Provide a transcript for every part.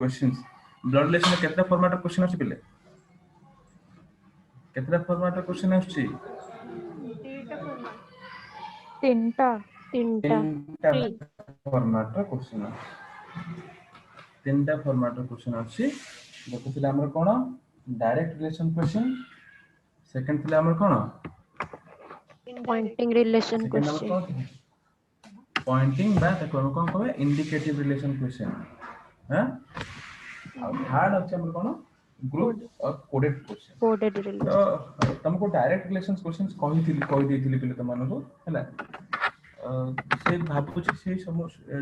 Questions blood relation में केतना format of question अछि पिले केतना फॉर्मेट ऑफ क्वेश्चन अछि तीनटा तीनटा फॉर्मेट ऑफ क्वेश्चन तीनटा फॉर्मेट ऑफ क्वेश्चन अछि देखो थिला हमर कोन डायरेक्ट रिलेशन क्वेश्चन सेकंड थिला हमर कोन pointing relation second number question कोन पॉइंटिंग बा ताको हम कोन कहबे इंडिकेटिव रिलेशन क्वेश्चन हां और थर्ड अछि हमर कोन group of coded question coded relation तो तुमको डायरेक्ट रिलेशंस क्वेश्चंस कहि देथिली पिले तमनको हैला से भाबु छी से सब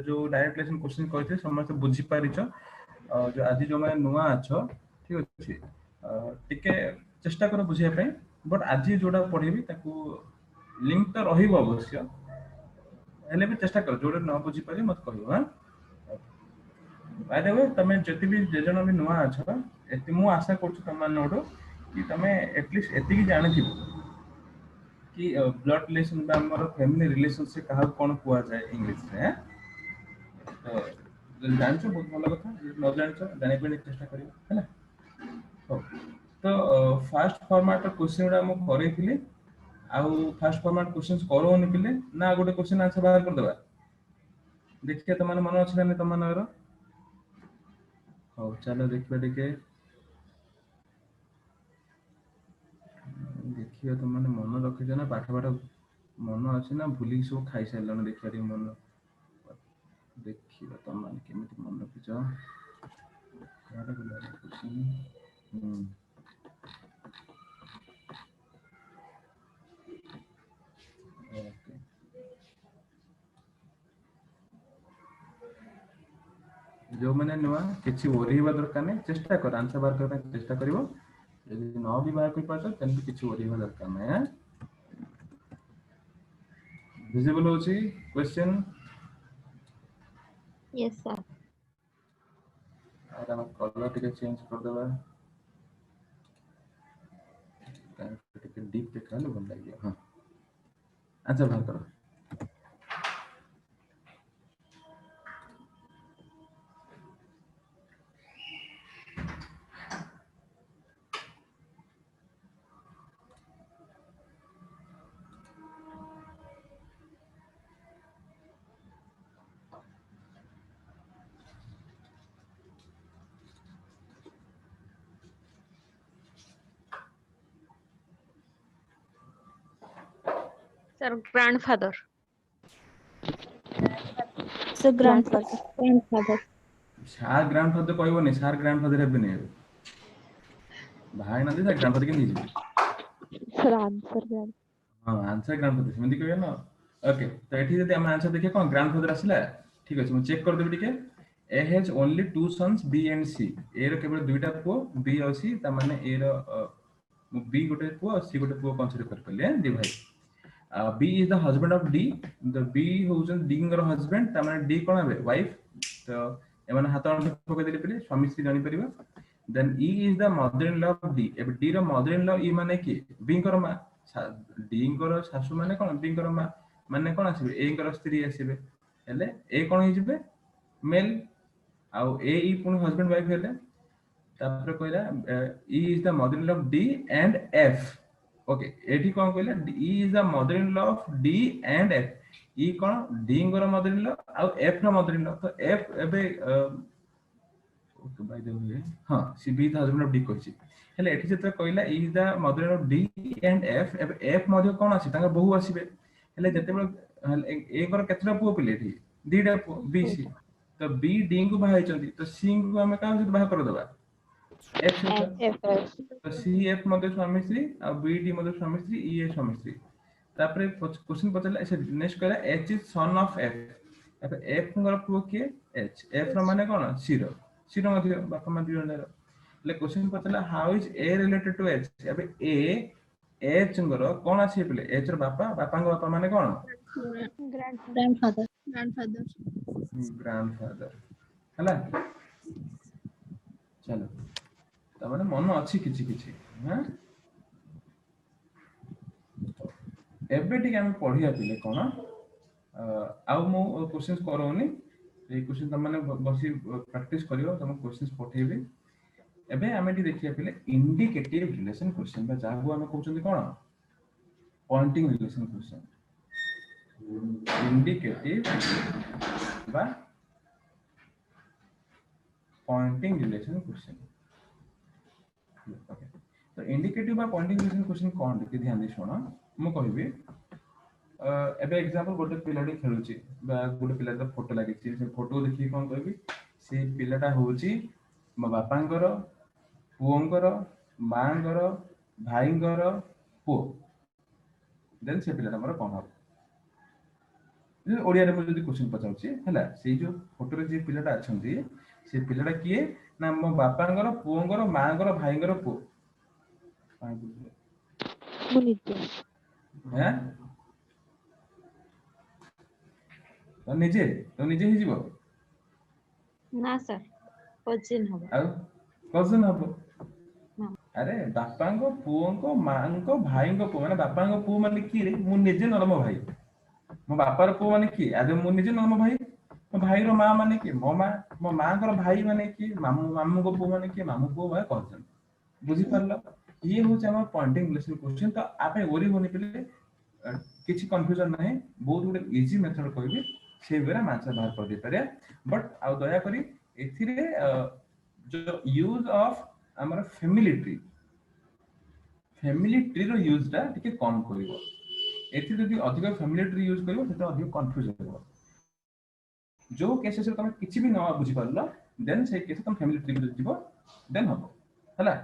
जो डायरेक्ट रिलेशन क्वेश्चन कहते समस्त बुझी पारिछ जो आज जो मैं नुआ अछ ठीक अछि टिके चेष्टा करो बुझिया पे बट आज जोडा पढिबी ताकू लिंक तो रहिबो अवश्य हेले भी चेष्टा करो जोडे न बुझी पारि मत कहियो हां बाय द वे तमे जति भी जेजन भी नुआ अछ एति मु आशा करछु तमान नोडो कि तमे एटलीस्ट एति की जानि थिबो कि ब्लड रिलेशन बा हमर फैमिली रिलेशन से कहा कोन कुआ जाय इंग्लिश रे तो जानছো बहुत भलो कथा न जानছো जानि पे चेष्टा करियो हैला हो तो फर्स्ट फॉर्मेट क्वेश्चन उडा हम करेथिली आउ फर्स्ट फॉर्मेट क्वेश्चंस करोनी पिले ना गोटे क्वेश्चन आंसर बाहर कर देबा देखिए त मन मन अछि ना त मनर हो चलो देखबे देखे देखियो तो माने मन रखिछ ना पाठ पाठ मन अछि ना भूली सब खाइ सारलन देखिया रे मन देखियो तो माने केमिति मन रखिछ यार बोला क्वेश्चन ओके जो मैंने नुआ किछि ओरिबा दरकार नै चेष्टा कर आंसर बार करबा चेष्टा करिवो यदि न भी बाहर कर पाछो तन किछि ओरिबा दरकार नै विजिबल होची क्वेश्चन यस सर और हम कलर टिके चेंज कर देबा टिके डीप देखले भल लागियो हां आंसर बाहर करो सर ग्रैंडफादर grandfather सार ग्रैंडफादर कहबो नै सार ग्रैंडफादर हेबे नै भाई ना दे ग्रैंडफादर के नीजे sir answer grand हां आंसर ग्रैंडफादर सेमि कहबे ना ओके तो एठी जदि हम आंसर देखिए कोन ग्रैंडफादर आसिला ठीक अछि हम चेक कर देबे टिके A has only two sons B and C A रो केवल दुईटा पो बी और सी त माने ए रो बी गोटे पो और सी गोटे पो कंसीडर कर पले दी भाई B is the husband of D the B होउस डी गर हस्बैंड त माने डी कोन हेबे वाइफ तो ए माने हाथ पके देले पले स्वामी स्त्री जानि परिबा then E is the mother in law of D एबे डी रो मदर इन लॉ ई माने की बी गर मा डी गर सासु माने कोन बी गर मा माने कोन आसीबे ए गर स्त्री आसीबे हेले ए कोन हि जिबे मेल आउ ए ई पुन हस्बैंड वाइफ हेले तापर कहला E is the mother in law of D and F okay एठी कोन कहला E is the mother in law of D and F E कोन डी गर मदर इन लॉ आउ एफ रो मदर इन लॉ तो एफ एबे okay by the way हां C B the husband of D कहछि हेले एठी जते कहला E is the mother in law of D and F एबे एफ मध्ये कोन आसी तांगा बहु आसीबे हेले जते बेले ए गर केतरा पुओ पिले एठी दीटा पुओ बी सी तो बी डी को बाहाय चंदी तो सी को हमें का बाहा कर देबा एफ से तो सी एफ मध्ये स्वामी स्त्री आ बी डी मध्ये स्वामी स्त्री ई ए स्वामी स्त्री तापर क्वेश्चन पचला ऐसे नेक्स्ट कहला H is son of F अब एफ गर पुओ के एच एफ रो माने कोन सी रो मध्ये बापा मा दियो नेरो ले क्वेश्चन पचला how is A related to H अब ए एच गर कोन आसी पले एच रो बापा बापा को बापा माने कोन grandfather ग्रैंडफादर हला चलो त माने मन अछि किछि किछि हां एबे ठीक हम पढिया पिले कोन आउ मो क्वेश्चंस करोनी এই क्वेश्चन तुम माने बसी प्रैक्टिस करियो तुम क्वेश्चंस पठेबे एबे हमें टी देखिया पहिले इंडिकेटिव रिलेशन क्वेश्चन बा जाहु हमें कहउछन कोन पॉइंटिंग रिलेशन क्वेश्चन इंडिकेटिव बा पॉइंटिंग रिलेशन क्वेश्चन ओके तो इंडिकेटिव बा पॉइंटिंग रिलेशन क्वेश्चन कोन देखि ध्यान दे सुनो मु कहबी एबे एग्जांपल गोटे पिलाडी खेलुची बा गोटे पिलाटा फोटो लागिची से फोटो देखि कोन कहबी से पिलाटा होची मो बापांकर पुओंकर मांकर भाईंकर पु देन से पिलाटा हमर कोन हो जे ओडिया रे मु जदी क्वेश्चन पचाउची हला से जो फोटो रे जे पिलाटा अछंती से पिलाटा किए ना मो बापांकर पुओंकर मांकर भाईंकर पु ମୁଁ ନିଜେ हैं तो निजे ही जीवो ନା ସାର୍ କଜିନ୍ ହବ ଆଉ କଜନ ହବ ହଁ। अरे बापांको पुओंको मांको भाईंको पुओ माने बापांको पुओ माने की रे मु निजे नरम भाई मो बापार पुओ माने की आदे मु निजे नरम भाई मो भाई रो मां माने की मो मां कर भाई माने की मामू मामू को पुओ माने की मामू पुओ माने कजन बुझी पारलो ये होछ हमर पॉइंटिंग रिलेशन क्वेश्चन तो आपे ओरी होनी पले किछि कंफ्यूजन नाही बहुत गुडे इजी मेथड कहबी से बेरा आंसर बाहर कर दे पारे बट आ दया करी एथिरे जो यूज ऑफ हमर फैमिली ट्री रो यूज टा टिके कम करिवो एथि जदि अधिक फैमिली ट्री यूज करिवो सेटा अधिक कंफ्यूज होबो जो केसेस तुम किछि भी न बुझी पारलो देन से केस तुम फैमिली ट्री में जीवो देन हबो हला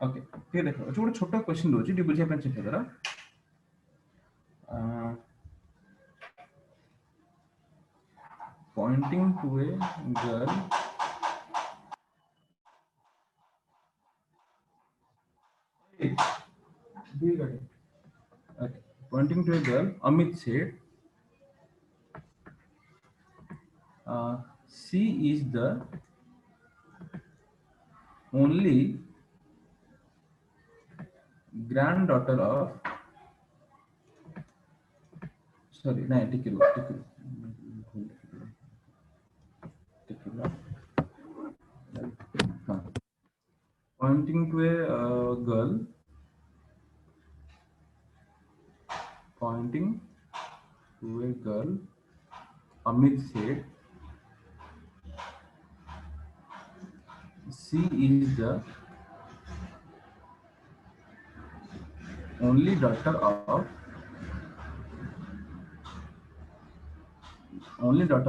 ओके फिर देखो जो छोटा क्वेश्चन रोजी डी बुझिया पे चेक करो pointing to a girl okay. Pointing to a girl Amit said she is the only granddaughter of sorry nahi take it pointing to a girl Amit said she is the only daughter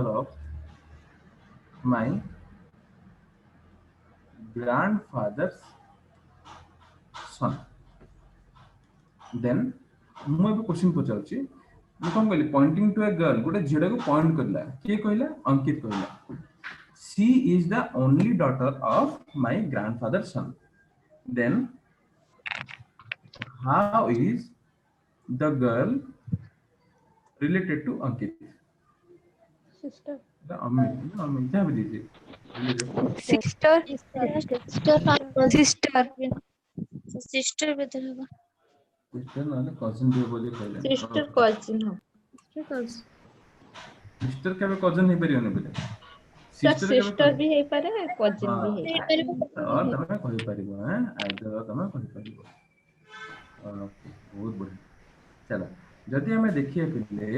of my grandfather's son then मु अब question पचाउची मु कोन कहली pointing to a girl गोटे झिडा को point करला के कहला अंकित कहला she is the only daughter of my grandfather's son then how is the girl related to Ankit sister the Amit क्या भी दीजिए sister sister बेटर होगा सिस्टर नाले कजिन भी बोली कहले sister cousin ହବ सिस्टर केबे कजिन नहीं परियोने बोले sister ବି ହେଇପାରେ cousin ବି ହେଇପାରେ और तमे कहि परिबो हैं आइदर तमे कहि परिबो बहुत बढ़िया चलो जदि हमें देखिए पिले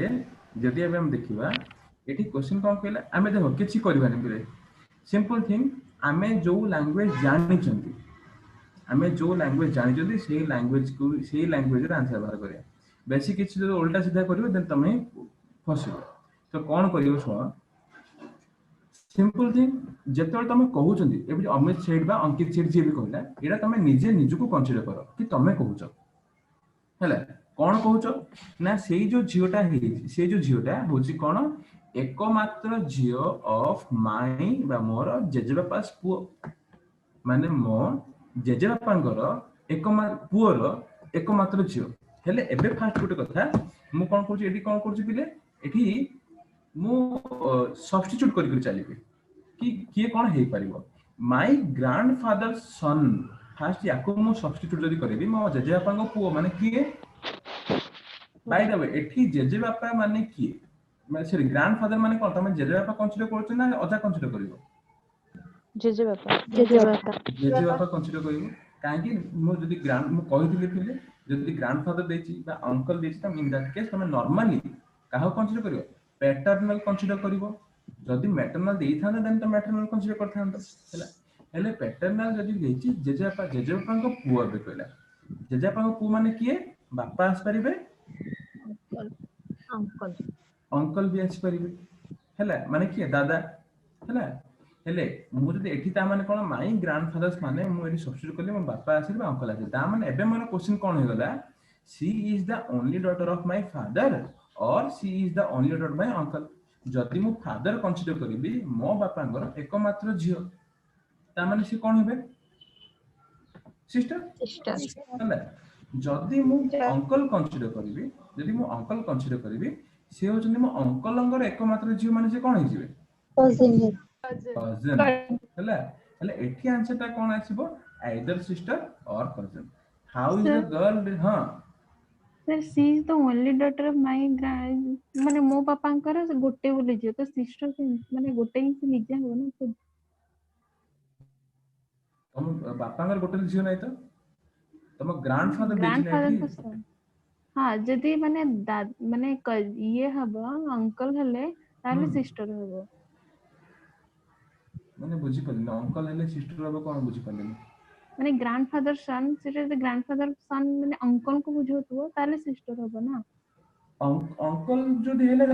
जदि हम देखिबा एठी क्वेश्चन कोन कहला हमें देखो किछि करबानी पिले सिंपल थिंग हमें जो लैंग्वेज जानि चंती हमें जो लैंग्वेज जानि चंती सेही लैंग्वेज को सेही लैंग्वेज रे आंसर बाहर करिया बेसिक किछि जो उल्टा सीधा करियो देन तमे फसिबो तो कोन करियो सो सिंपल थिंग जेतोल तमे कहू चंती एबि अमित सेड बा अंकित सेड जे भी कहला एडा तमे निजे निजको कंसीडर करो कि तमे कहूछ हैला कोन कहूछ ना सेही जो जियोटा हे से जो जियोटा होची कोन एकमात्र जियो ऑफ माई बा मोर जेजेबापास पुओ माने मो जेजेबापांकर पुओर एकमात्र जियो हेले एबे फास्ट गोटे कथा मु कोन कहूची एडी कोन कहूची पिले एठी मु सब्स्टिट्यूट करि करि चलिबे कि किए कोन हे परिबो माय ग्रैंडफादर सन फास्ट याको मु सब्स्टिट्यूट जदी करबी मो जेजेबापांको पुओ माने किए बाय द वे एठी जेजेबापा माने किए ମାନେ ସରି ଗ୍ରାଣ୍ଡଫାଦର ମାନେ କଣ ତମେ ଜେଜେବାପା କନସିଡର କରୁଛ ନା ଅଜା କନସିଡର କରିବ? ଜେଜେବାପା। ଜେଜେବାପା କନସିଡର କରିବ। କାହିଁକି ମୁଁ ଯଦି ମୁଁ କହିଥିଲି ଥିଲେ ଯଦି ଗ୍ରାଣ୍ଡଫାଦର ଦେଇଛି ବା ଅଙ୍କଲ ଦେଇଛି ତ ଇନ୍ ଦ୍ୟାଟ୍ କେସ୍ ତମେ ନର୍ମାଲି କାହାକୁ କନସିଡର କରିବ? ପ୍ୟାଟର୍ନାଲ କନସିଡର କରିବ। ଯଦି ମ୍ୟାଟର୍ନାଲ ଦେଇଥାନ୍ତା ଦେନ୍ ତ ମ୍ୟାଟର୍ନାଲ କନସିଡର କରିଥାନ୍ତ ହେଲା। ହେଲେ ପ୍ୟାଟର୍ନାଲ ଯଦି ଦେଇଛି ଜେଜେବାପାଙ୍କ ପୁଅ ଏବେ କହିଲା। ଜେଜେବାପାଙ୍କ ପୁଅ ମାନେ କିଏ? ବାପା ଆସିପାରିବେ, ଅଙ୍କଲ ବି ଆସିପାରିବେ ହେଲା, ମାନେ କିଏ? ଦାଦା ହେଲା। ହେଲେ ମୁଁ ଯଦି ଏଠି ତା ମାନେ କଣ ମାଇ ଗ୍ରାଣ୍ଡଫାଦର୍ସ ମାନେ ମୁଁ ଏଠି ସବଷ୍ଟିଟ୍ୟୁଟ କଲି ମୋ ବାପା ଆସିଲେ ଅଙ୍କଲ ଆସିଲେ ତା ମାନେ ଏବେ ମୋର କ୍ୱେଶ୍ଚନ କଣ ହେଇଗଲା? She is the only daughter of my father or she is the only daughter my uncle. ଯଦି ମୁଁ ଫାଦର କନସିଡର କରିବି ମୋ ବାପାଙ୍କର ଏକମାତ୍ର ଝିଅ ତା ମାନେ ସେ କଣ ହେବେ? ସିଷ୍ଟର ହେଲା। ଯଦି ମୁଁ ଅଙ୍କଲ କନସିଡର କରିବି ସେ ହଉଛନ୍ତି ମୋ ଅଙ୍କଲଙ୍କର ଏକମାତ୍ର ଝିଅ ମାନେ ସେ କଣ ହେଇଯିବେ? କଜିନ ହେଲା। ହେଲେ ଏଠି ଆନ୍ସର ଟା କଣ ଆସିବ? Either sister or cousin. How is the girl ହଁ sir she is the only daughter of my माने मो पापांकर गोटे बोली झियो तो सिस्टर माने गोटे ही से निजे हो ना तो ତମ ବାପାଙ୍କର ଗୋଟେ ଝିଅ ନାହିଁ ତ? ତମ ଗ୍ରାଣ୍ଡଫାଦର ଦେଇଛି ନା ग्रैंडफादर ଏଠି। को सर हाँ जदी माने माने ये हबो अंकल हले ताले सिस्टर हबो ମାନେ ବୁଝିପାରିଲିନି ଅଙ୍କଲ ହେଲେ ସିଷ୍ଟର ହବ କଣ ବୁଝିପାରିଲିନି। माने ग्रैंडफादर सन सेटा जदी ग्रैंडफादर सन माने अंकल को बुझोतो ताले सिस्टर हबो ना। ଅଙ୍କଲ ଯଦି ହେଲେ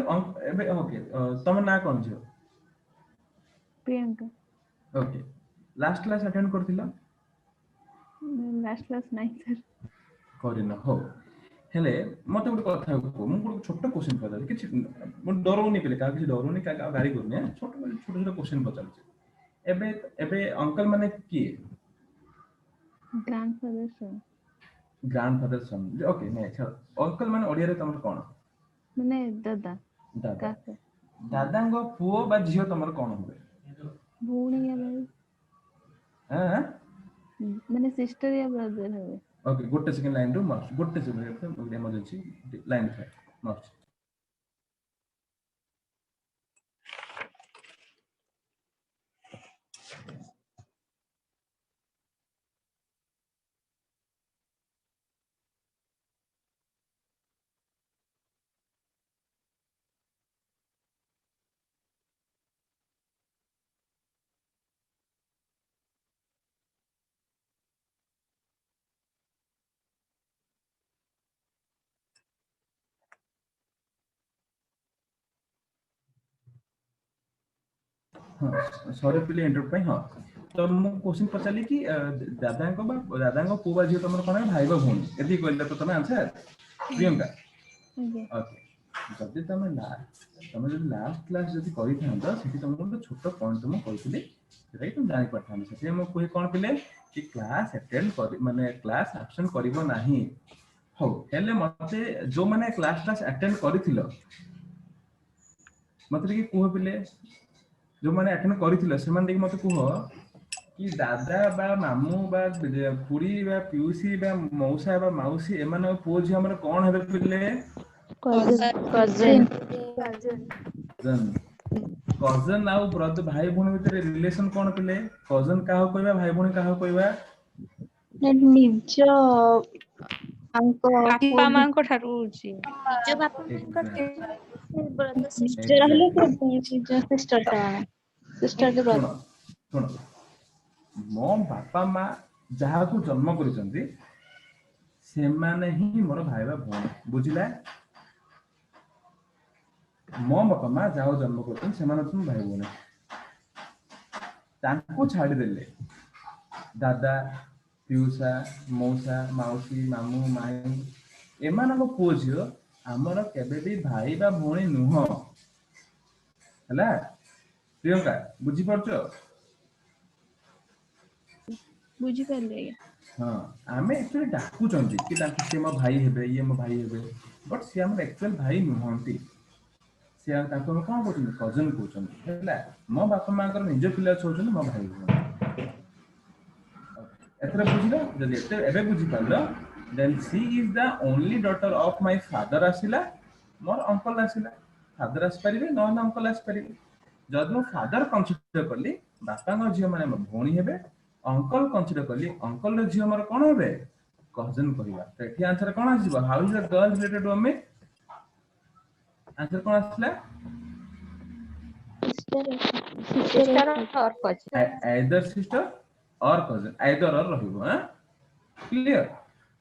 ଏବେ ଓକେ ତମ ନାଁ କଣ ଝିଅ? Priyanka okay last class attend କରିଥିଲ? लास्ट क्लास नहीं सर କରିନ ହଉ। ହେଲେ ମତେ ଗୋଟେ କଥା କୁହ, ମୁଁ ଗୋଟେ ଛୋଟ କ୍ୱେଶ୍ଚନ ପଚାରୁଛି କିଛି ମୁଁ ଡରଉନି ପିଲେ କାହାକୁ କିଛି ଡରଉନି କାହାକୁ ଗାଳି କରୁନି ଛୋଟ ଛୋଟ କ୍ୱେଶ୍ଚନ ପଚାରୁଛି। ଏବେ ଏବେ ଅଙ୍କଲ ମାନେ କିଏ? ग्रैंडफादर सन ଗ୍ରାଣ୍ଡଫାଦର ସନ୍ ଓକେ ନାଇଁ ଛାଡ଼ ଅଙ୍କଲ ମାନେ ଓଡିଆରେ ତମର କଣ? माने दादा ଦାଦା। काका ଦାଦାଙ୍କ ପୁଅ ବା ଝିଅ ତମର କଣ ହୁଏ? भूणी या भाई ଆଁ माने सिस्टर या ब्रदर हबे। ओके ଗୋଟେ ସେକେଣ୍ଡ ଲାଇନରୁ ଗୋଟେ ସେକେଣ୍ଡ ଏମର୍ଜେନ୍ସି ଲାଇନ ଥାଏ ମାରୁଛି। ହଁ ସରି ପିଲେ ଇଣ୍ଟରପ୍ଟ ପାଇଁ ହଁ ତ ମୁଁ କ୍ୱେଶ୍ଚନ ପଚାରିଲି କି ଦାଦାଙ୍କ ପୁଅ ବା ଝିଅ ତମର କଣ ଭାଇ ବା ଭଉଣୀ ଏତିକି କହିଲେ ତ ତମେ ଆନ୍ସର ପ୍ରିୟଙ୍କା। ओके ଓକେ ଯଦି ତମେ ଯଦି ଲାଷ୍ଟ କ୍ଲାସ ଯଦି କରିଥାନ୍ତ ସେଠି ତମକୁ ଗୋଟେ ଛୋଟ ପଏଣ୍ଟ ମୁଁ କହିଥିଲି ସେଟା କି ତମେ ଜାଣିପାରିଥାନ୍ତ। ସେଥିପାଇଁ ମୁଁ କୁହେ କଣ ପିଲେ କି କ୍ଲାସ ଆଟେଣ୍ଡ ମାନେ କ୍ଲାସ ଆବସେଣ୍ଟ କରିବ ନାହିଁ। ହଉ ହେଲେ ମତେ ଯୋଉମାନେ କ୍ଲାସ ଆଟେଣ୍ଡ କରିଥିଲ ମତେ ଟିକେ କୁହ ପିଲେ ଯୋଉମାନେ ଆଟେଣ୍ଡ କରିଥିଲ ସେମାନେ ଟିକେ ମତେ କୁହ କି ଦାଦା ବା ମାମୁଁ ବା ଖୁଡି ବା ପିଉସୀ ବା ମଉସା ବା ମାଉସୀ ଏମାନଙ୍କ ପୁଅ ଝିଅ ଆମର କଣ ହେବେ ପିଲେ? କଜନ ଆଉ ଭାଇ ଭଉଣୀ ଭିତରେ ରିଲେସନ କଣ ପିଲେ? କଜନ କାହାକୁ କହିବା ଭାଇ ଭଉଣୀ କାହାକୁ କହିବା? ନିଜ ବାପା ମାଙ୍କ ଠାରୁ ହଉଛି ନିଜ ବାପା ମାଙ୍କର brother sister Exactly. Sister sister ଶୁଣ ଶୁଣ ମୋ ବାପା ମା ଯାହାକୁ ଜନ୍ମ କରିଛନ୍ତି ସେମାନେ ହିଁ ମୋର ଭାଇ ବା ଭଉଣୀ ବୁଝିଲା। ମୋ ବାପା ମା ଯାହାକୁ ଜନ୍ମ କରିଛନ୍ତି ସେମାନେ ହଉଛନ୍ତି ଭାଇ ଭଉଣୀ। ତାଙ୍କୁ ଛାଡିଦେଲେ ଦାଦା ପିଉସା ମଉସା ମାଉସୀ ମାମୁଁ ମାଇଁ ଏମାନଙ୍କ ପୁଅ ଝିଅ ଆମର କେବେ ବି ଭାଇ ବା ଭଉଣୀ ନୁହଁ ହେଲା। ପ୍ରିୟଙ୍କା ବୁଝିପାରୁଛ? बुझी पाले ହଁ ଆମେ ଆକ୍ଚୁଆଲି ଡାକୁଛନ୍ତି କି ତାଙ୍କୁ ସିଏ ମୋ ଭାଇ ହେବେ ଇଏ ମୋ ଭାଇ ହେବେ ବଟ୍ ସିଏ ଆମର ଆକ୍ଚୁଆଲ ଭାଇ ନୁହନ୍ତି। ସେ ତାଙ୍କୁ ଆମେ କଣ କହୁଛନ୍ତି କଜନ କହୁଛନ୍ତି ହେଲା। ମୋ ବାପା ମାଙ୍କର ନିଜ ପିଲା ହଉଛନ୍ତି ମୋ ଭାଇ ଭଉଣୀ। ଏଥର ବୁଝିଲ ଯଦି ଏବେ ବୁଝିପାରିଲ then she is the only daughter of my father ଆସିଲା ମୋର ଅଙ୍କଲ ଆସିଲା फादर आस परिबे न अंकल आस परिबे जद मु फादर कंसीडर करली बापा को झियो माने भौणी हेबे अंकल कंसीडर करली अंकल रो झियो मार कोन हेबे कजन कहबा तो एठी आंसर कोन आसीबो how is the girl related to अम्मी आंसर कोन आसला sister or cousin either sister or cousin either or ରହିबो हां क्लियर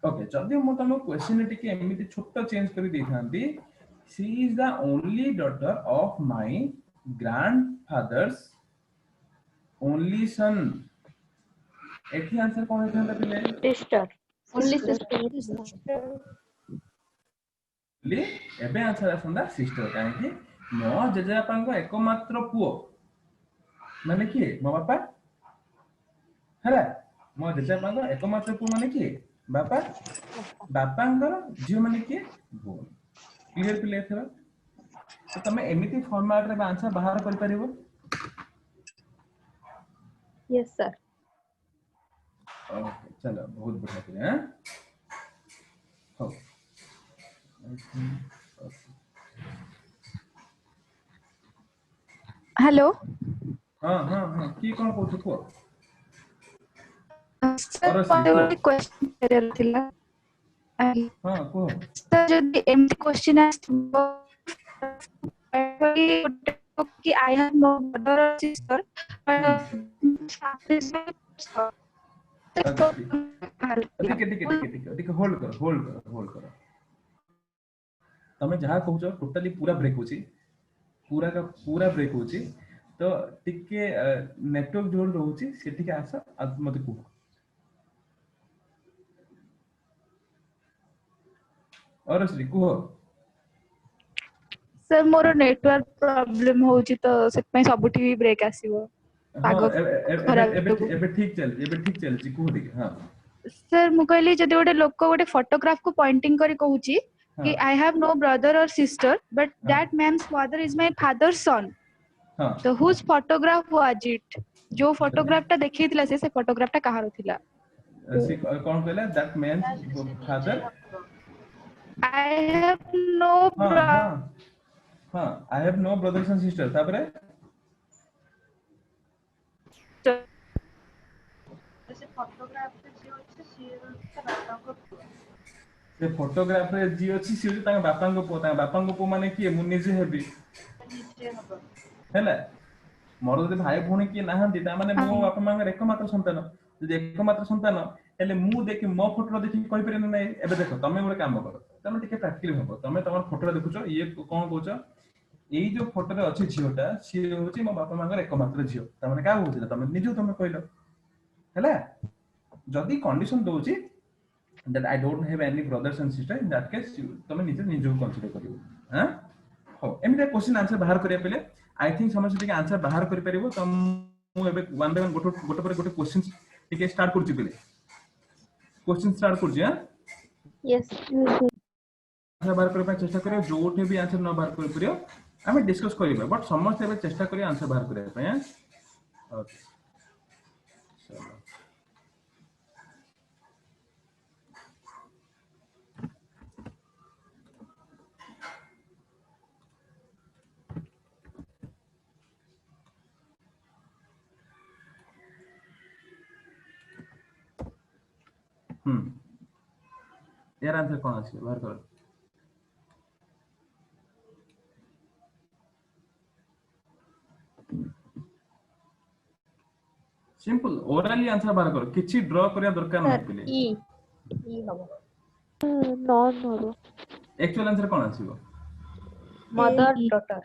ओके जदी मु तम क्वेश्चन टिके एमिति छोट चेंज करि देथांती she is the only daughter of my grandfather's only son एठी आंसर कोन हेथांता पिले सिस्टर ओनली सिस्टर ले एबे आंसर आसंदा सिस्टर काहे कि मो जेजेबापांको एकमात्र पुओ माने कि मो बापा हला मो जेजेबापांको एकमात्र पुओ माने कि बापा बापांकर झियो माने कि भो क्लियर क्लियर थबा तो तमे एमिति फॉर्मेट रे आंसर बाहर कर परिबो यस सर ओके चलो बहुत बढ़िया करे हैं हो हेलो हां हां हां की कोन कहू को सर और ଗୋଟେ क्वेश्चन क्लियर थिला हां को सर जदी एमटी क्वेश्चन आस्थिबो कि I have no brother or sister ठीक होल्ड करो तमे जहा कहू टोटली पूरा ब्रेक होची पूरा का पूरा ब्रेक होची तो टिके नेटवर्क जोन रहउची सेठी के आसा आज मते को और श्री को सर मोर नेटवर्क प्रॉब्लम होची तो सेत सबुठी ब्रेक आसीबो एबे ठीक चल जी को देखि हां सर मु कहली जदी गोटे लोक गोटे फोटोग्राफ को पॉइंटिंग करी कहूची कि I have no brother or sister but that man's father is my father's son हां तो हुज फोटोग्राफ वाज इट जो फोटोग्राफ टा देखैतिला से फोटोग्राफ टा कहारो थिला से कोन कहला that man's father I have no हां I have no brothers and sister तापरे से फोटोग्राफ जे होचे से फोटोग्राफ रे जी अछि से तांग बापा को माने की मु निजे हेबी हैला मोर जदि भाई भौणी की नाहंती ता माने मो बापा मांगर एकमात्र संतान जदि एकमात्र संतान हेले मु देखि मो फोटो देखि कहि परन नै एबे देखो तमे मोर काम करो तमे टिके प्रैक्टिकल हबो तमे तमर फोटो देखुछो ये कोन कहउछ एई जो फोटो रे अछि झियोटा सी होछि मो बापा मांगर एकमात्र झियो ता माने का होछि तमे निजो तमे कहलो हैला जदि condition दोछि that I don't have any brothers and sisters in that case तमे निजो कंसीडर करियो हां हो एमिते क्वेश्चन आंसर बाहर करिया पले आई थिंक समझ टिके आंसर बाहर करि परिबो त मु एबे वन बाय वन गोटे पर गोटे क्वेश्चन टिके स्टार्ट करछि पले क्वेश्चन स्टार्ट करछि हां यस आंसर बाहर करबा चेष्टा करियो जोठे भी आंसर न बाहर करि परियो हमें डिस्कस करिबा बट समस्त एबे चेष्टा करियो आंसर बाहर करिया पे हां ओके चलो यार आंसर कौन আছে बाहर करो सिंपल ओरली आंसर बाहर करो किछि ड्रा करिया दरकार नै पले ई हबो नॉन हबो एक्चुअल आंसर कौन आसीबो मदर डॉटर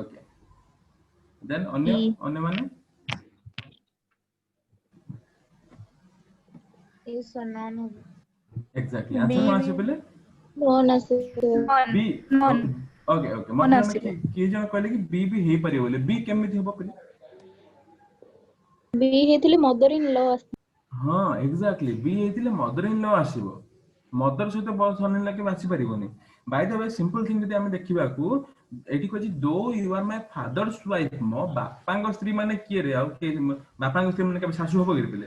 ओके देन अन्य माने इज नॉन हबो एग्जैक्टली आंसर कौन आसी पले नॉन आसे बी ओके मतलब की जन कहले कि बी भी हे परियो बोले बी केमिति हबो पले बी हेतिले मदर इन लॉ हां एग्जैक्टली बी हेतिले मदर इन लॉ आसीबो मदर सहित बहुत सन लाके बासी परिबोनी by the way simple thing जदि हम देखिबा को एठी कहछि दो you are my father's wife मो बापांग स्त्री माने किए रे आ के बापांग स्त्री माने के सासू हबो गिरबिले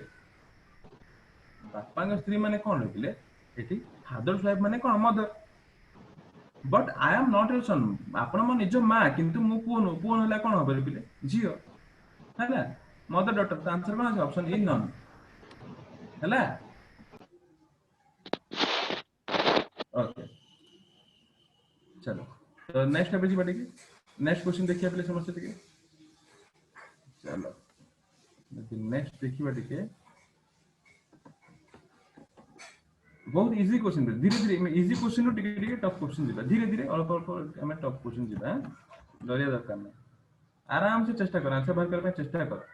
बापांग स्त्री माने कोन होइले एठी फादर्स वाइफ माने कोन mother but I am not your son आपण मो निज मां किंतु मु पुओ नला कोन होबे पिले झियो हैला मदर डॉटर तो आंसर कोन আছে ऑप्शन ए नन हैला ओके चलो तो नेक्स्ट पे जी बाटे की नेक्स्ट क्वेश्चन देखिए पहले समझते थे चलो नेक्स्ट देखिए बाटे के बहुत इजी क्वेश्चन धीरे धीरे इजी क्वेश्चन रो टिके टिके टफ क्वेश्चन जीवा धीरे धीरे अल्प अल्प हमें टफ क्वेश्चन जीवा डरिया दरकार नहीं आराम से चेष्टा कर आंसर बाहर करने चेष्टा कर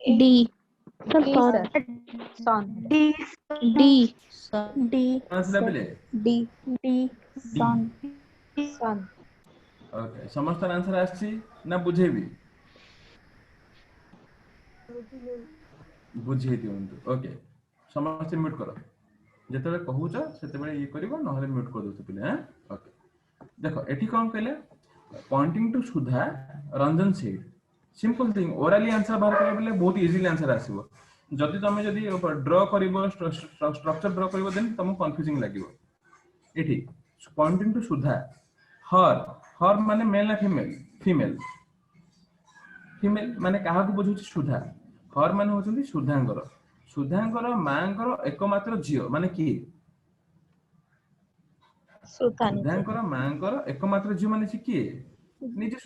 D sir son D answer पहले डी son ओके समस्त आंसर आछि ना बुझेबी बुझे दियंतु ओके समस्त म्यूट करो जेतबे कहूछ सेतबे ये करबो नहले म्यूट कर दोते पिले हैं ओके देखो एठी कोन कहले pointing to Sudha Ranjan said simple thing orally answer बाहर करे बोले बहुत इजीली आंसर आसीबो जदि तमे जदि ड्रा करिवो स्ट्रक्चर ड्रा करिवो देन तमो कंफ्यूजिंग लागिवो एठी पॉइंटिंग टू सुधा हर माने मेल ना फीमेल माने काहा को बुझुची सुधा हर माने होचंदी सुधांगर मांगर एकमात्र झियो माने की सुधांगर मांगर एकमात्र झियो माने सी की निजे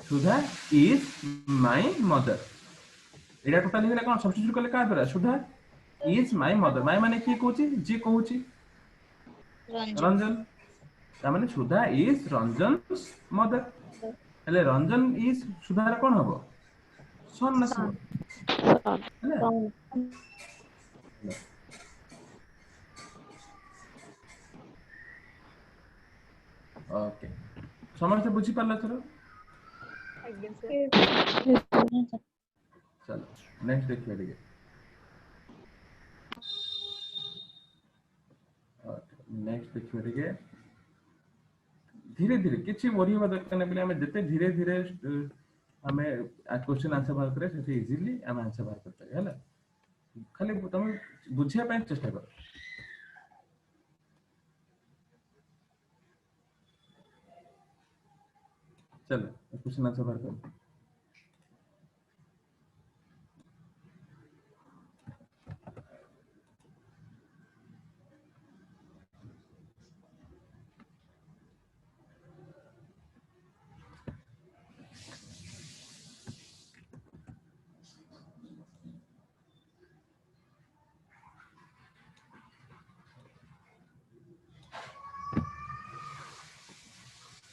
सुधा is my mother Etah total Hella cone substitute करले का दरा सुधा इज माय मदर माय माने की कहूची जी कहूची रंजन ता माने सुधा इज रंजन's मदर हेले रंजन इज सुधार कोन हबो सन नसो ओके समझ से बुझी पाला चलो चलो नेक्स्ट देखिए ठीक नेक्स्ट देखिए ठीक है धीरे धीरे किछि वरी होबा दरकार नै बिले हमें जते धीरे धीरे हमें क्वेश्चन आंसर बाहर करे सेते इजीली हम आंसर बाहर करते हैला खाली तुम बुझिया पे चेष्टा करो चलो क्वेश्चन आंसर बाहर करो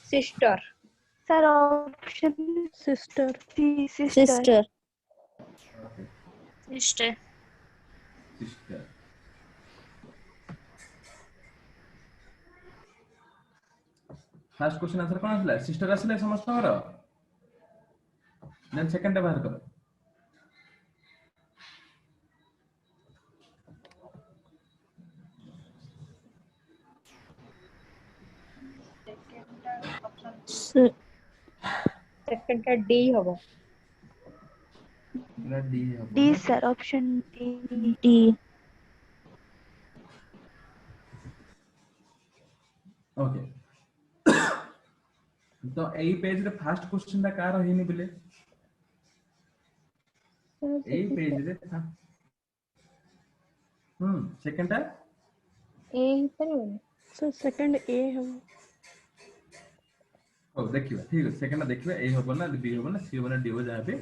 sister sir option sister sister sister first question answer कोन आसला सिस्टर आसले समस्त करो देन सेकंड बाहर करो second का D होगा ना डी है D sir option D okay तो एई पेज रे फर्स्ट क्वेश्चन दा का रहिनी बिले एई पेज रे सेकंड टा ए ही परिबो सर सेकंड ए हम ओ देखिबा ठीक है सेकंड देखिबा ए होबो ना बी होबो ना सी होबो ना डी हो जाबे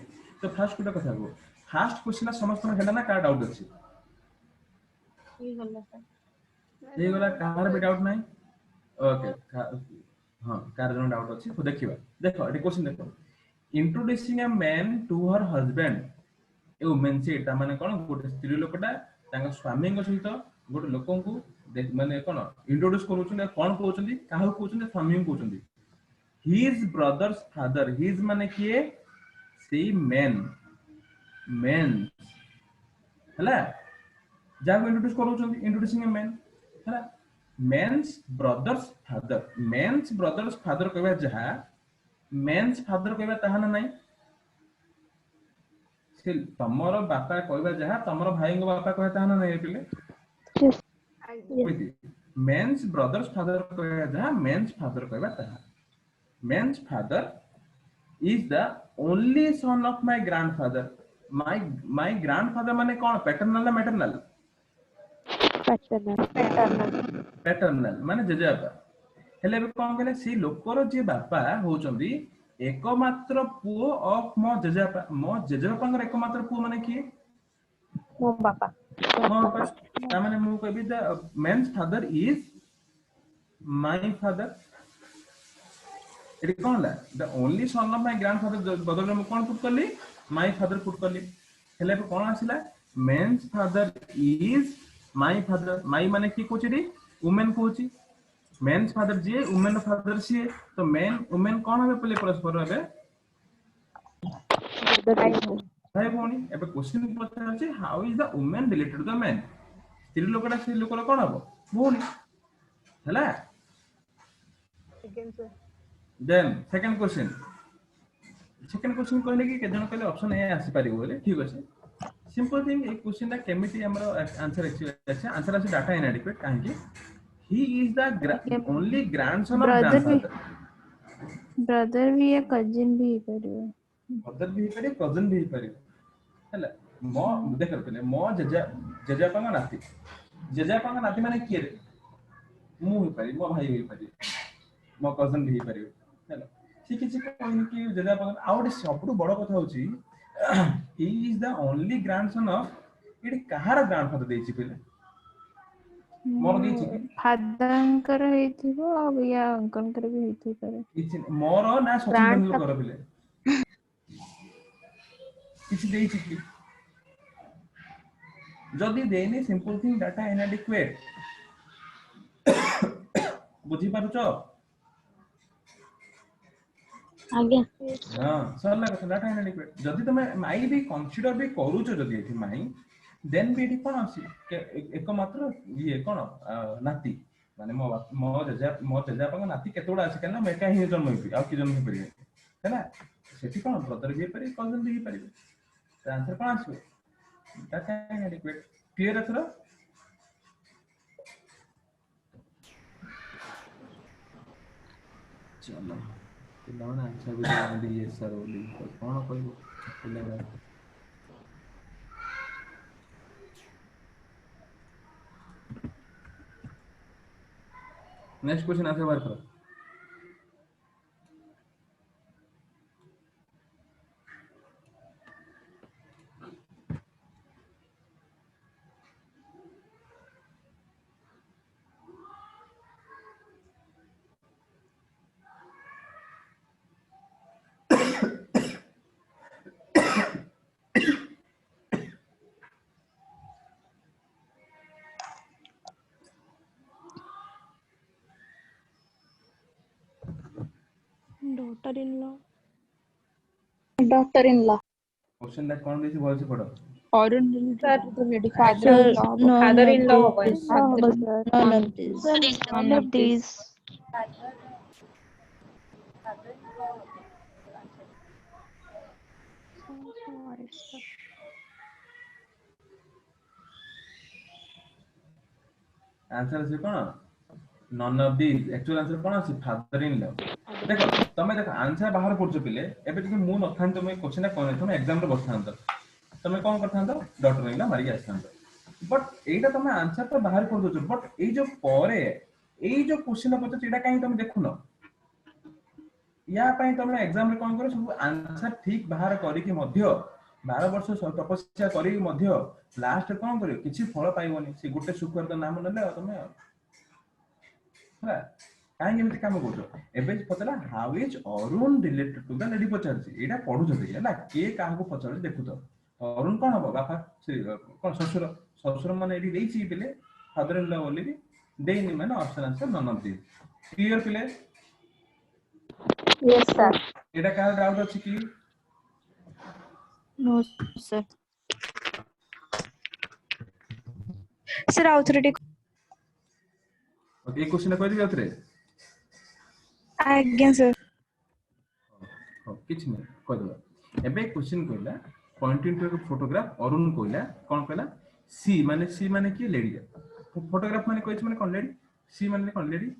तो फर्स्ट कोटा कथा हो फर्स्ट क्वेश्चन समस्त हेला ना का डाउट अछि ये गला कार भी डाउट नहीं ओके हां कार जन डाउट अछि तो देखिबा देखो एटी क्वेश्चन देखो introducing a man to her husband a women से एटा माने कोन गोटे स्त्री लोकटा तांगा स्वामी को सहित गोटे लोकन को माने कोन इंट्रोड्यूस करूछन कोन कहउछन काहू कहउछन स्वामी को कहउछन his brother's father his माने किए सी मैन हैला जा को इंट्रोड्यूस करूछन इंट्रोड्यूसिंग ए मैन हैला मेंस ब्रदर्स फादर कहबा जहा मेंस फादर कहबा ताहा ना नहीं से तमरो बापा कहबा जहा तमरो भाई को बापा कहबा ताहा ना नहीं पिले Yes. मेंस ब्रदर्स फादर कहबा जहा मेंस फादर कहबा ताहा men's father is the only son of my grandfather my grandfather माने कौन पैटर्नल ना मैटरनल पैटर्नल माने जेजेबापा हेले बे कोन कहले सी लोकर जे बापा होचंदी एकमात्र पुओ ऑफ मो जेजेबापांगर एकमात्र पुओ माने की ମୋ ବାପା मो बापा ता माने मु कहबी the men's father is my father it कोन ला the only son of my grandfather बदल में कोन पुट करली माय फादर पुट करली हेले बे कोन आसिला men's father is my father my माने की कोचरी वुमेन कोची मेन्स फादर जे वुमेन फादर सी तो मेन वुमेन कोन हबे पले परस्पर हबे भाई भौणी एबे क्वेश्चन पता अछि how is the women related to the man स्त्री लोकटा स्त्री लोकर कोन हबो भौणी हला देन सेकंड क्वेश्चन कहले कि केजन कहले ऑप्शन ए आसी पारिबो बोले ठीक अछि सिंपल थिंग एक क्वेश्चन दा केमिति हमरो आंसर अछि आंसर अछि डाटा इनएडिक्वेट काहे कि he is the only grandson of grandfather brother भी या कजिन भी करियो ब्रदर भी करे कजिन भी करे हला मो देखर पले मो जजापांगा नाती माने किए रे मु ही पारी मो भाई ही पारी मो कजिन भी पारी हला ठीक अछि कोन कि जजापांगा आउट सबटु बड़ कथा होची he is the only grandson of इडी कहार ग्रैंडफादर देछि पले मोर देछि कि फादरंकर हेतिबो अब या अंकलकर भी हेति करे किछि मोर ना सचिन तेंदुलकर पले किछि देछि कि जदि देनी सिंपल थिंग डाटा इनएडिक्वेट बुझी पारुचो आज्ञा हां सरला कथा डाटा इनएडिक्वेट जदि तमे माई भी कंसीडर भी करूचो जदि एठी माई देन भी एठी कोन आसी एकमात्र ये कोन नाती माने मो जजा नाती केतोडा आसी केना मेका ही जन्म होई आ कि जन्म होई परिबे हैना सेठी कोन ब्रदर भी परि कजिन भी परिबे त आंसर कोन आसी डाटा इनएडिक्वेट क्लियर अथरा चलो पिलावन आंसर भी दिए सर बोली कोन कहबो पिला नेक्स्ट क्वेश्चन आंसर बार करो Daughter-in-law. क्वेश्चन दैट कोन देछि भल से पढ़ो father-in-law None of these. Answer से कोन none of these actual answer कोन अछि फादर इन लॉ देखो तमे देखो आंसर बाहर पड़छ पिले एबे कि मु नथान तमे क्वेश्चन कोन तमे एग्जाम रे बसथान तमे कोन करथान डॉक्टर इन लॉ मारी आस्थान बट एटा तमे आंसर तो बाहर पड़ दोछ बट ए जो परे ए जो क्वेश्चन पड़छ एटा काई तमे देखुनो या पई तमे एग्जाम रे कोन करो सब आंसर ठीक बाहर करी कि मध्य 12 वर्ष तपस्या करी मध्य लास्ट कोन करियो किछि फल पाइबोनी से गुटे सुखर तो नाम नले तमे काहे एमति काम करछो एबे पतला how is Arun related to the lady पचारछि एटा पढु जबे हैला के काहा को पचारछि देखु तो अरुण कोन हो बापा से कोन ससुर माने एडी देछि पिले फादर इन लॉ बोली देइनी माने option answer none of this clear पिले यस सर एटा का डाउट अछि की No, sir. Sir authority okay, question कह दिबे अथरे again sir. हो किछ नै कह देबा। एबे क्वेश्चन कहला पॉइंटिंग टू फोटोग्राफ अरुण कहला कोन कहला सी माने की लेडी, फोटोग्राफ माने कहछ माने कोन लेडी, सी माने कोन लेडी,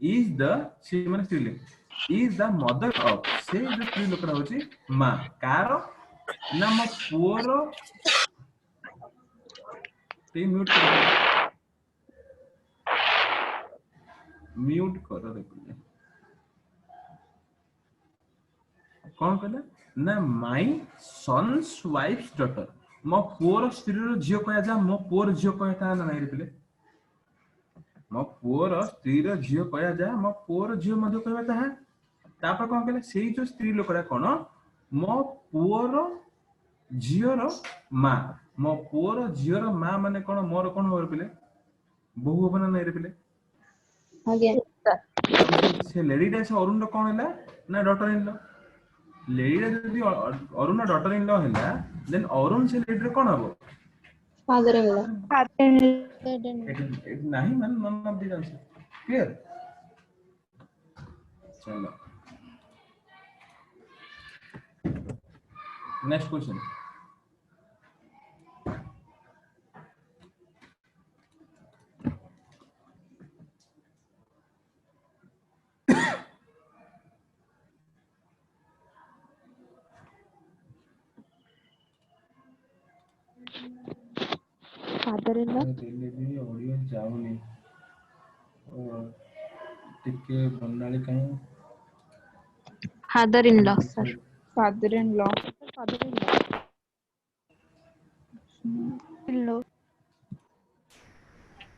इज द सी माने स्त्रीलिंग, इज द मदर ऑफ से जो स्त्री लोकरा होची मां कार ना मो पुअर ते म्यूट कर देखिए कौन कहला ना माई सन्स वाइफ्स डॉटर, मो पुअर स्त्री रो झियो कहया जा मो पुअर झियो कहता ना नहीं रे, मो पुअर स्त्री रो झियो कहया जा मो पुअर झियो मध्य कहता है। तापर कौन कहला सेही जो स्त्री लोकरा कोन मो पुअर झियो रो मां, मो पुअर झियो रो मां माने कोन मोर कोन होर पिले बहु होबना नहीं रे पिले Again. से लेडी टा से अरुण रो कोन हैला ना डॉटर इन लॉ, लेडी टा जदी अरुण डॉटर इन लॉ हैला देन अरुण से लेडी रो कोन हबो Father-in-law. इट नहीं मन none of the answer clear. चलो नेक्स्ट क्वेश्चन Father-in-law. भी ऑडियो जाऊनी टिके बनाली कहीं Father-in-law, sir. father-in-law. Father-in-law. In-law.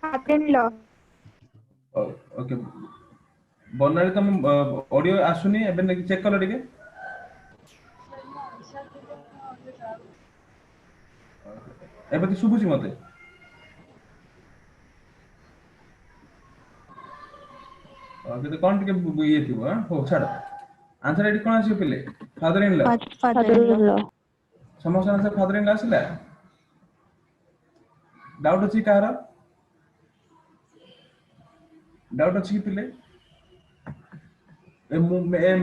Father-in-law. Okay बनाली तुम ऑडियो आसुनी एबे चेक कर टिके एबे तो सुबुची मते ओके तो कौन टिके ये थिबो हां हो छाड़ आंसर एडी कोन आसी पिले father in law Father-in-law. Samosa answer father in law आसिला डाउट अछि कार डाउट अछि पिले a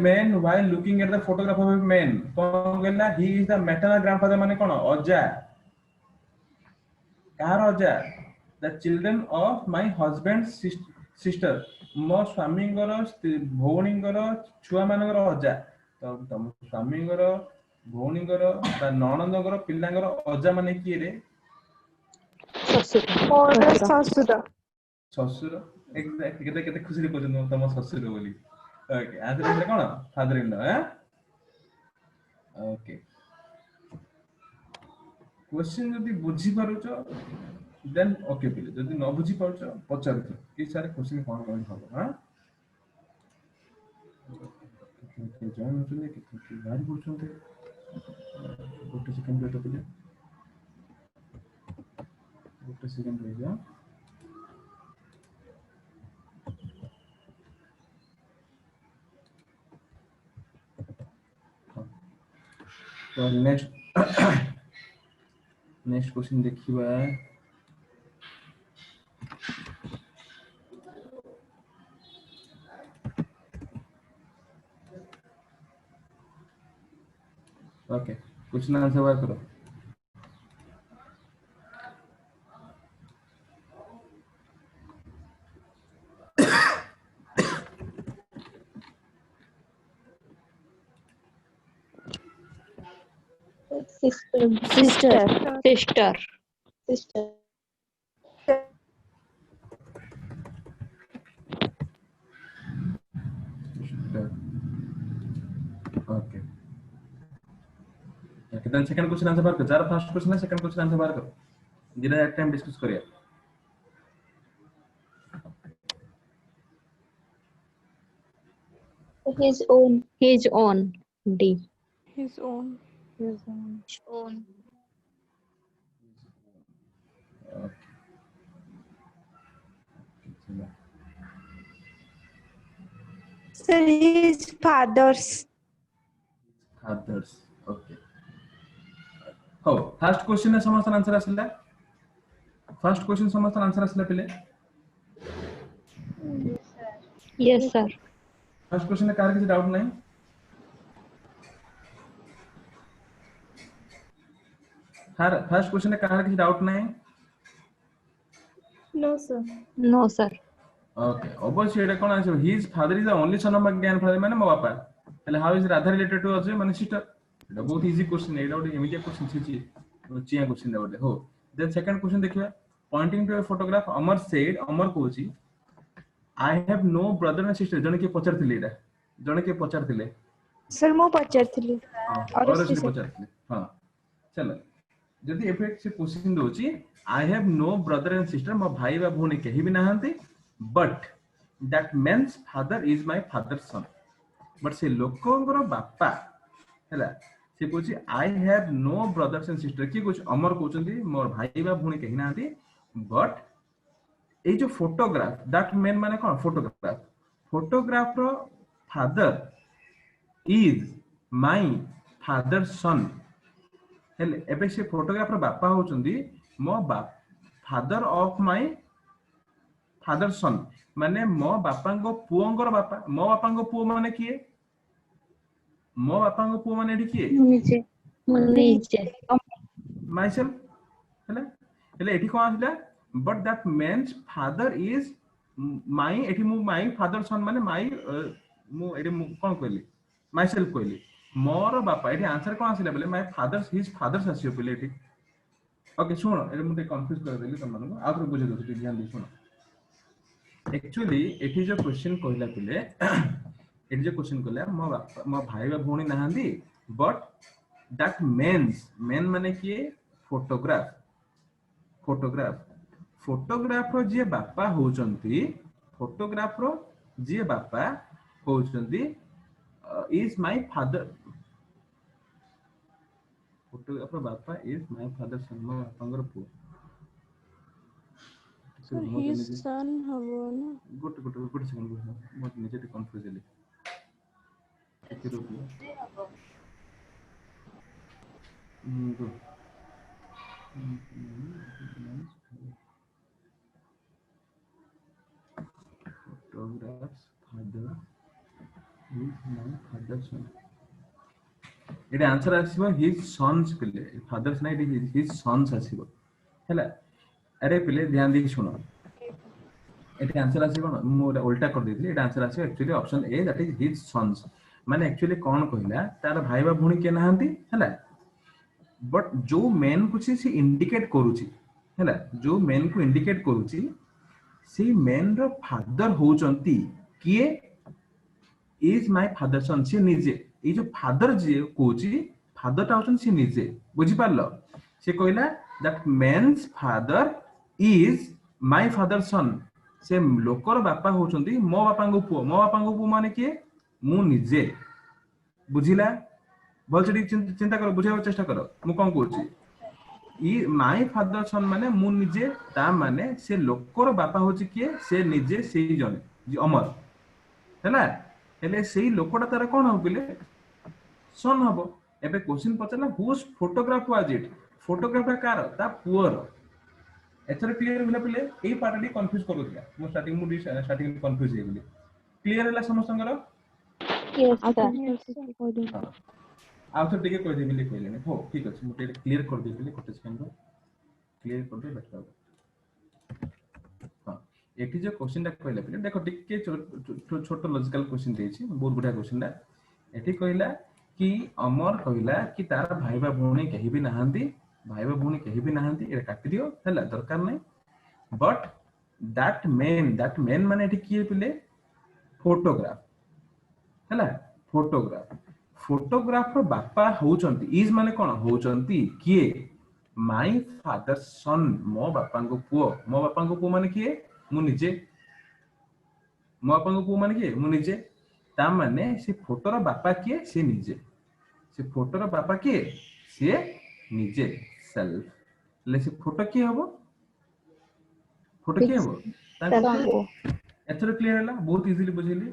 man while looking at the photograph of a man कोन गेला he is the maternal grandfather माने कोन अजा कार अजा the children of my husband's sister मो स्वामींगर भौणींगर छुआ मानकर अजा तो तम स्वामींगर भौणींगर ता ननंदगर पिल्लांगर अजा माने की रे ससुर ससुर एग्जैक्टली केते केते खुशी कोजन तम ससुर बोली ओके आंसर है कोन फादर इन लॉ हैं ओके क्वेश्चन जदी बुझी पारुचो देन ओके पिले जदी न बुझी पारुचो पचार कि सारे क्वेश्चन कोन हबो हां के जान चले कि गाड़ी बोलछोते गोटे सेकंड वेट पिले गोटे सेकंड रह जा तो नेक्स्ट क्वेश्चन देखिबा ओके क्वेश्चन आंसर बार करो Sister. Okay okay then second question answer बार करो जरा फर्स्ट क्वेश्चन है सेकंड क्वेश्चन आंसर बार करो जिरा एक टाइम डिस्कस करिया His own. D. His own. own. Sir, his father's. Others. Okay. हो फर्स्ट क्वेश्चन है समस्त आंसर आसला फर्स्ट क्वेश्चन समस्त आंसर आसला पिले Yes, sir. फर्स्ट क्वेश्चन कार किसी डाउट नहीं फर्स्ट क्वेश्चन कार किसी डाउट नहीं No, sir. No, sir. Okay अवश्य एटा कोन आछो his father is the only son of my grandfather माने मो बापा हेले how is Radha related to Ajay माने सिस्टर एटा बहुत इजी क्वेश्चन एटा ओटे इमीडिएट क्वेश्चन छी चिया क्वेश्चन दे ओटे हो देन सेकंड क्वेश्चन देखिबा pointing to a photograph a man said अमर कोची I have no brother and sister जने के पचारथिले एटा जने के पचारथिले सर मो पचारथिली और से पचारथिले हां चलो जदि एफेक्ट से क्वेश्चन दोची I have no brother and sister मो भाई बा भौणी केही भी नाहंती but that men's father is my father son but से लोकंगर बापा हैला से कोची I have no brothers and sister की कुछ अमर कोचंदी मोर भाई बा भौणी केही नाहंती बट ए जो फोटोग्राफ दैट मेन माने कोन फोटोग्राफ रो father is my father son हेले एबे से फोटोग्राफ रो बापा होचंदी मो father of my father son माने मो बापांगो पुओंगर बापा मो बापांगो पुओ माने किए मो बापांगो पुओ माने एठी किए मुझे मुझे माय सेल्फ हेले हेले एठी कोन आसिला but that means father is my एठी मु माय फादर सन माने माय मु एठी मु कोन कहली माय सेल्फ कहली मोर बापा एठी आंसर कोन आसिला बोले माय फादर हिज फादर्स आसियो बोले एठी ओके सुनो एठी मु कंफ्यूज कर देली तुम मानको आउटर बुझे दो ध्यान दे सुनो एक्चुअली एठी जो क्वेश्चन कहला पिले एठी जो क्वेश्चन कहला मो बापा मो भाई बा भौणी नाहंदी बट दैट मेन्स मेन माने कि फोटोग्राफ फोटोग्राफ रो जे बापा होचंती फोटोग्राफ रो जे बापा होचंती इज माय फादर फोटोग्राफ रो बापा इज माय फादर सन मो बापांगर पुओ So his son हबो ना गुड सेकंड मत नीचे ते कंफ्यूज हेली एके रुक good photographs father is my father son एटा आंसर आसीबो हिज सन्स पिले फादर्स ना इट हिज सन्स आसीबो हैला अरे पिले ध्यान दी सुनो एटा आंसर आसीबो न मो उल्टा कर देथि एटा आंसर आसीबो actually option A that is his sons माने एक्चुअली कोन कहिला तार भाई बा भुणी के नाहंती हैला बट जो मेन कुछ से इंडिकेट करूची हैला जो मेन को इंडिकेट करूची से मेन रो फादर होचंती किए इज माय फादर सन से निजे ए जो फादर जे कोची फादर ता होचन से निजे बुझी पारलो से कहला that men's father is my father son से लोकर बापा होचंती मो बापांगो पुओ माने के मु निजे बुझिला भलसे चिंता करो बुझावा चेष्टा करो मु कोन कहूची ई माय फादर सन माने मु निजे ता माने से लोकर बापा होची के से निजे सेही जने जे अमर हैला हेले सेही लोकटा तार कोन होबिले सन हबो एबे क्वेश्चन पचला whose photograph was it photograph कार ता पुअर एथर क्लियर होला पिले ए पार्टली कंफ्यूज करू दिया मु स्टार्टिंग कंफ्यूज हे गेली क्लियर होला समस्तंगर Yes, sir. आउ तो टिके कहि देबिले कहले हो ठीक अछि मु क्लियर कर देबिले कोटे सेकंड क्लियर कर दे बेटा हां एठी जो क्वेश्चन दा कहले पिले देखो टिके छोटो लॉजिकल क्वेश्चन देछि बहुत बढ़िया क्वेश्चन दा एठी कहला कि अमर कहला कि तार भाई बा भौणी कहि भी नाहंती भाई बा भौणी कहि भी नाहंती ए काटि दियो हला दरकार नै बट दैट मेन माने एठी की पिले फोटोग्राफ हला फोटोग्राफ रो बापा होचंती इज माने कोन होचंती किए माय फादर सन मो बापांगो पुओ माने किए मु निजे मो बापांगो पुओ माने किए मु निजे ता माने से फोटोर बापा किए से निजे से फोटोर बापा किए से निजे सेल्फ ले से फोटो किए हबो फोटो किए हबो Sir. एथर क्लियर होला बहुत इजीली बुझिली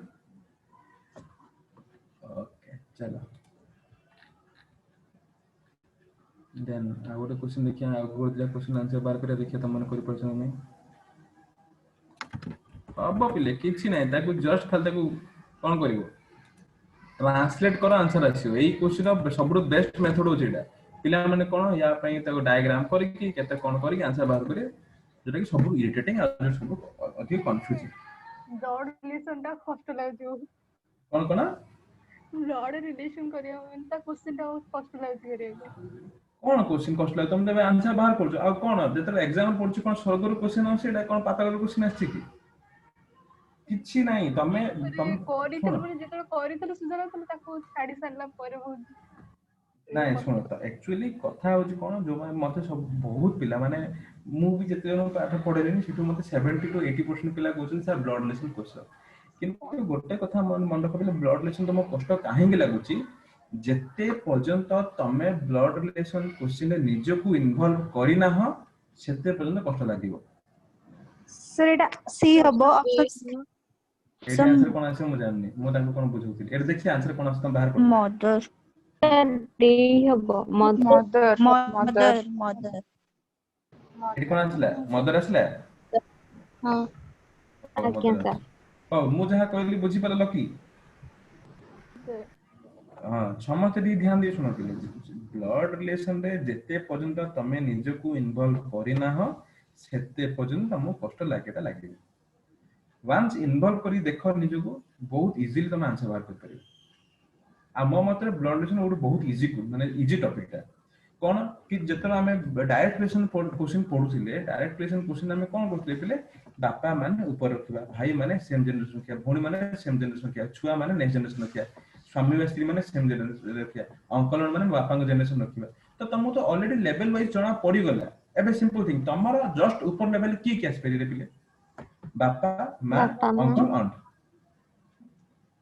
ओके चलो देन आ गोटे क्वेश्चन देखिए आ गोटे क्वेश्चन आंसर बार कर देखिए तुम मन करि परछ नहीं अब पिले किछि नहीं ताको जस्ट खाली ताको कोन करिवो ट्रांसलेट करो आंसर आसियो एई क्वेश्चन सबुठ बेस्ट मेथड हो जेटा पिला माने कोन या पई ताको डायग्राम करि कि केते कोन करि कि आंसर बाहर करे जेटा कि सब इरिटेटिंग आ सब अधिक कंफ्यूजिंग ब्लड रिलेशन टा कष्ट लागो कोन कोन ब्लड रिलेशन करिया ता क्वेश्चन टा कष्ट लागो करिया कोन क्वेश्चन कष्ट लागे तुम देबे आंसर बाहर करछ आ कोन जेते एग्जाम पड़छ कोन स्वर्गर क्वेश्चन आ सेटा कोन पातागर क्वेश्चन आछि कि किछि नाही तमे कोरी तल पर जेतो कोरी तल सुजरा तल ताको छाडी सारला पर बहुत नाही सुनो तो एक्चुअली कथा होची कोन जो मते सब बहुत पिला माने मु भी जेते जन पाठ पढेलेनी सिटु मते 70 to 80% पिला कहउछन सर ब्लड रिलेशन क्वेश्चन किंतु गोटे कथा मन रखबे ब्लड रिलेशन तुम कष्ट काहेंगे लागुची जेते पर्यंत तमे ब्लड रिलेशन क्वेश्चन निजको इन्वॉल्व करिना हो सेते पर्यंत कष्ट लागिवो सर एटा सी हबो ऑप्शन एटा आंसर कोन आसे मु जाननी मु ताको कोन बुझौती एटा देखि आंसर कोन आसे तुम बाहर कर मदर डी हबो मदर मदर एटा कोन आसला मदर आसला हां आज्ञा सर ओ मु जहा कहली बुझी पाला लकी हां समस्त दी ध्यान दे सुनो के ब्लड रिलेशन रे जेते पर्यंत तमे निजको इन्वॉल्व करिना हो सेते पर्यंत तुमको कष्ट लागेटा लागे वंस इन्वॉल्व करी देखो निजको बहुत इजीली तुम आंसर बाहर कर परियो आ मो मते ब्लड रिलेशन ओड बहुत इजी माने इजी टॉपिक ता कोन कि जेतरा हमें डायरेक्ट रिलेशन क्वेश्चन पढुथिले डायरेक्ट रिलेशन क्वेश्चन हमें कोन करथिले पिले बापा माने ऊपर रखिबा भाई माने सेम जनरेशन किया भौणी माने सेम जनरेशन किया छुआ माने नेक्स्ट जनरेशन किया स्वामी व स्त्री माने सेम जनरेशन रखिया अंकल माने बापा को जनरेशन रखिबा तो तुमको तो ऑलरेडी लेवल वाइज जणा पड़ी गला एबे सिंपल थिंग तमरा जस्ट ऊपर लेवल की आस्पेरी रे पिले बापा मां अंकल आंट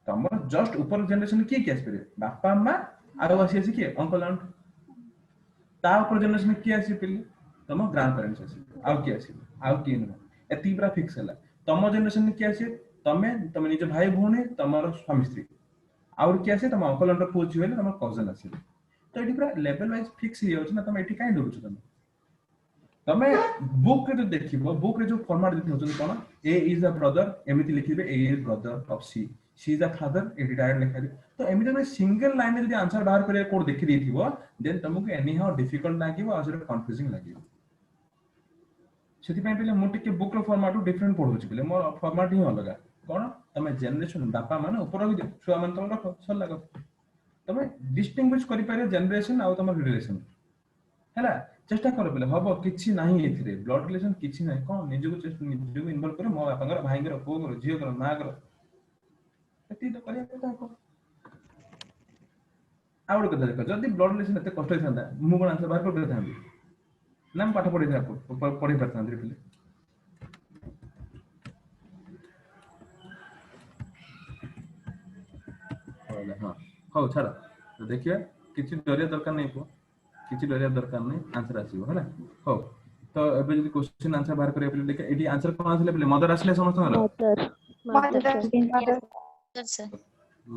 तमरा जस्ट ऊपर जनरेशन की आस्पेरी बापा मां आरो आसी कि अंकल आंट ता ऊपर जनरेशन की आसी पिले तम ग्रैंड पेरेंट्स आसी आउ की आसी आउ की न एती पूरा फिक्स हला तम जनरेशन की आसी तमे तमे निज भाई भौणी तमर स्वामी स्त्री आउर की आसी तम अंकल आंट पूछ होले तम कजन आसी तो एटी पूरा लेवल वाइज फिक्स ही होछ ना तमे एटी काई डरुछ तमे बुक रे देखिबो बुक रे जो फॉर्मेट देखि होछ कोन ए इज अ ब्रदर एमिति लिखिबे A is brother of C is a father एटी डायरेक्ट लिखाबे तो एमिति में सिंगल लाइन में जदी आंसर बाहर करे कोड देखि देथिबो देन तुमको एनी हाउ डिफिकल्ट लागिबो आ जरे कंफ्यूजिंग लागिबो सेति पय पहिले मु टिके बुक रो फॉर्मेट डिफरेंट पढोछि पहिले मोर फॉर्मेट ही अलग कोन तमे जनरेशन बापा माने ऊपर रखि दे छुआ मान तम रख सब लागो तमे डिस्टिंग्विश करि पारे जनरेशन आ तम रिलेशन हैला चेष्टा करो पहिले हबो किछि नाही एथिरे ब्लड रिलेशन किछि नाही कोन निजको इन्वॉल्व करे मो बापांगर भाईंगर पुओगर झियोगर मागर एति तो करिया कथा को आउड कथा देखो जदी ब्लड रिलेशन एते कष्ट होइथांदा मु कोन आंसर बाहर कर देथांदी नाम पाठ पढि था पढि परथांदी पहिले हां हो छाड़ तो देखिए किछि डरिया दरकार नहीं को किछि डरिया दरकार नहीं आंसर आसीबो हला हो तो एबे जदी क्वेश्चन आंसर बाहर करे पहिले देखिए एटी आंसर कोन आसले पहिले मदर आसले समस्त हला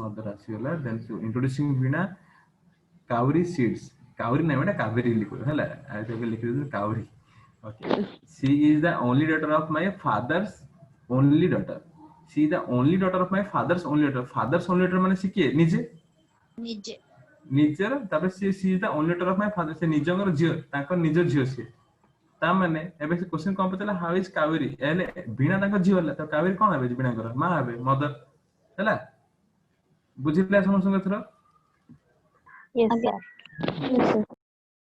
मदर आसीला then so introducing Veena Kaveri सीड्स कावरी नहीं बेटा कावेरी लिखो हला ऐसे भी लिख दे Kaveri okay she is the only daughter of my father's only daughter she is the only daughter of my father's only daughter माने सी के निजे निजर तबे she is the only daughter of my father से निजंगर जियो ताको निज जियो से ता माने एबे से क्वेश्चन कोन पतला हाउ इज कावेरी एले वीणा ताको जियो हला तो कावेरी कोन आबे वीणा कर मां आबे मदर हला बुझिला समस्त थरो यस सर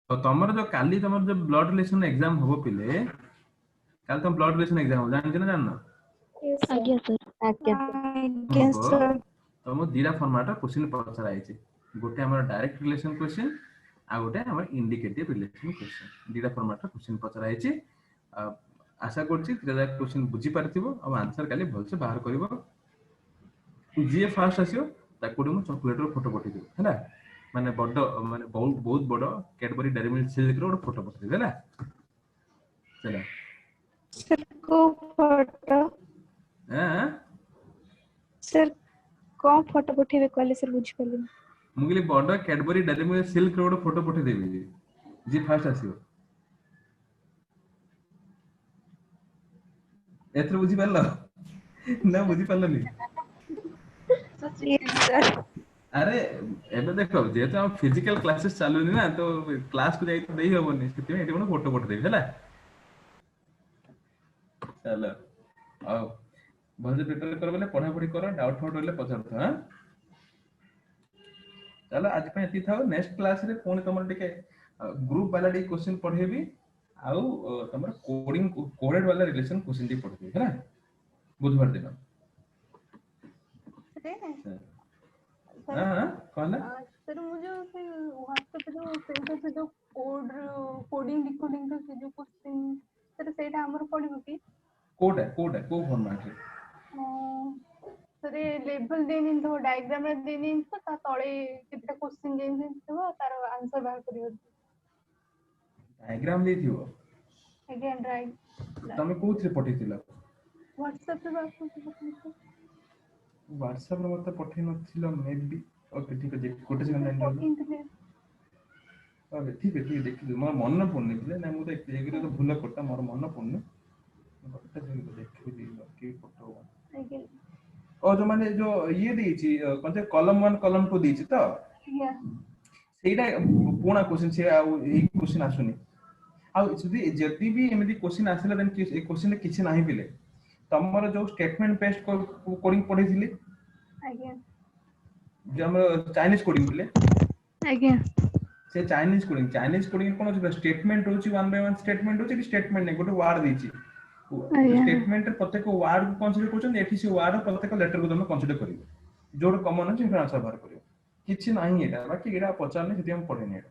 तो तमर जो काली तमर जो ब्लड रिलेशन एग्जाम होबो पिले काल तुम ब्लड रिलेशन एग्जाम हो जान ना जानना आज्ञा सर तो मो दीरा फॉर्मेट क्वेश्चन पछरा आइছে गोटे हमर डायरेक्ट रिलेशन क्वेश्चन आ गोटे हमर इंडिकेटिव रिलेशन क्वेश्चन दीरा फॉर्मेट क्वेश्चन पछरा आइছে आशा करछि तेरा क्वेश्चन बुझी पारथिबो अब आंसर काली भल से बाहर करबो जे फास्ट आसियो ताको मो चॉकलेट रो फोटो पठि देबो हैला माने बड़ माने बहुत बड़ कैडबरी डेयरी मिल्क सिल्क रो फोटो पठि देबो हैला चला सर को फोटो हां सर को फोटो पठेबे कहले सर बुझ पले मुगली बड़ कैडबरी डेयरी मिल्क सिल्क रो फोटो पठि देबी जी फास्ट आसीबो एथरो बुझी पारलो ना बुझी पारलोनी Yes, sir. अरे एबे देखो जेहेतु हम फिजिकल क्लासेस चालुनी ना तो क्लास को जाई तो देई हबोनी सेति एटी कोन फोटो फोटो देबी हैला चलो आओ भले प्रिपेयर कर बोले पढ़ा पढ़ी करो डाउट फाउट होले पचार हां चलो आज पे एति थाओ नेक्स्ट क्लास रे फोन तमर टिके ग्रुप वाला डी क्वेश्चन पढ़ेबी आउ तमर कोडिंग कोडेड वाला रिलेशन क्वेश्चन डी पढ़ेबी हैला बुधवार दिन हां हां कहला सर मुझे उसे व्हाट्सएप पे जो कोडिंग डिकोडिंग का जो क्वेश्चन सर सेटा हमर पड़िबो की कोड है को फॉर्मेट रे सर लेवल देनी तो डायग्राम रे देनी तो ता तळे कितना क्वेश्चन देनी तो तार आंसर बाहर करियो डायग्राम देथिबो अगेन राइट तमे कोथरे पठितिला व्हाट्सएप पे बात करते व्हाट्सएप रे मते पठै नथिला मे बी ओके ठीक है कोटे सेकंड लाइन रहलो ओके ठीक है देखि मोर मन पड़ने थिले ना मु तो एग्री तो भूल करता मोर मन पड़ने कोटे सेकंड देखि दी कि फोटो और जो माने जो ये देछि कोनते कॉलम 1 कॉलम 2 देछि तो सेटा पुणा क्वेश्चन से आ ए क्वेश्चन आसुनी आ जदि भी एमदी क्वेश्चन आसिला देन कि ए क्वेश्चन रे किछि नाही बिले तमरो जो स्टेटमेंट पेस्ट कोडिंग पढिथिले आज्ञा जो हम चाइनीज कोडिंग बिले आज्ञा से चाइनीज कोडिंग कोन होछि स्टेटमेंट होछि 1 बाय 1 स्टेटमेंट होछि कि स्टेटमेंट नै गोटे वर्ड देछि स्टेटमेंट रे प्रत्येक वर्ड को कंसीडर करछन एठी से वर्ड प्रत्येक लेटर को तुम कंसीडर करिवो जोड कॉमन अछि आंसर बाहर करिवो किछि नाही एटा बाकी एटा पचारने सेति हम पढेनी एटा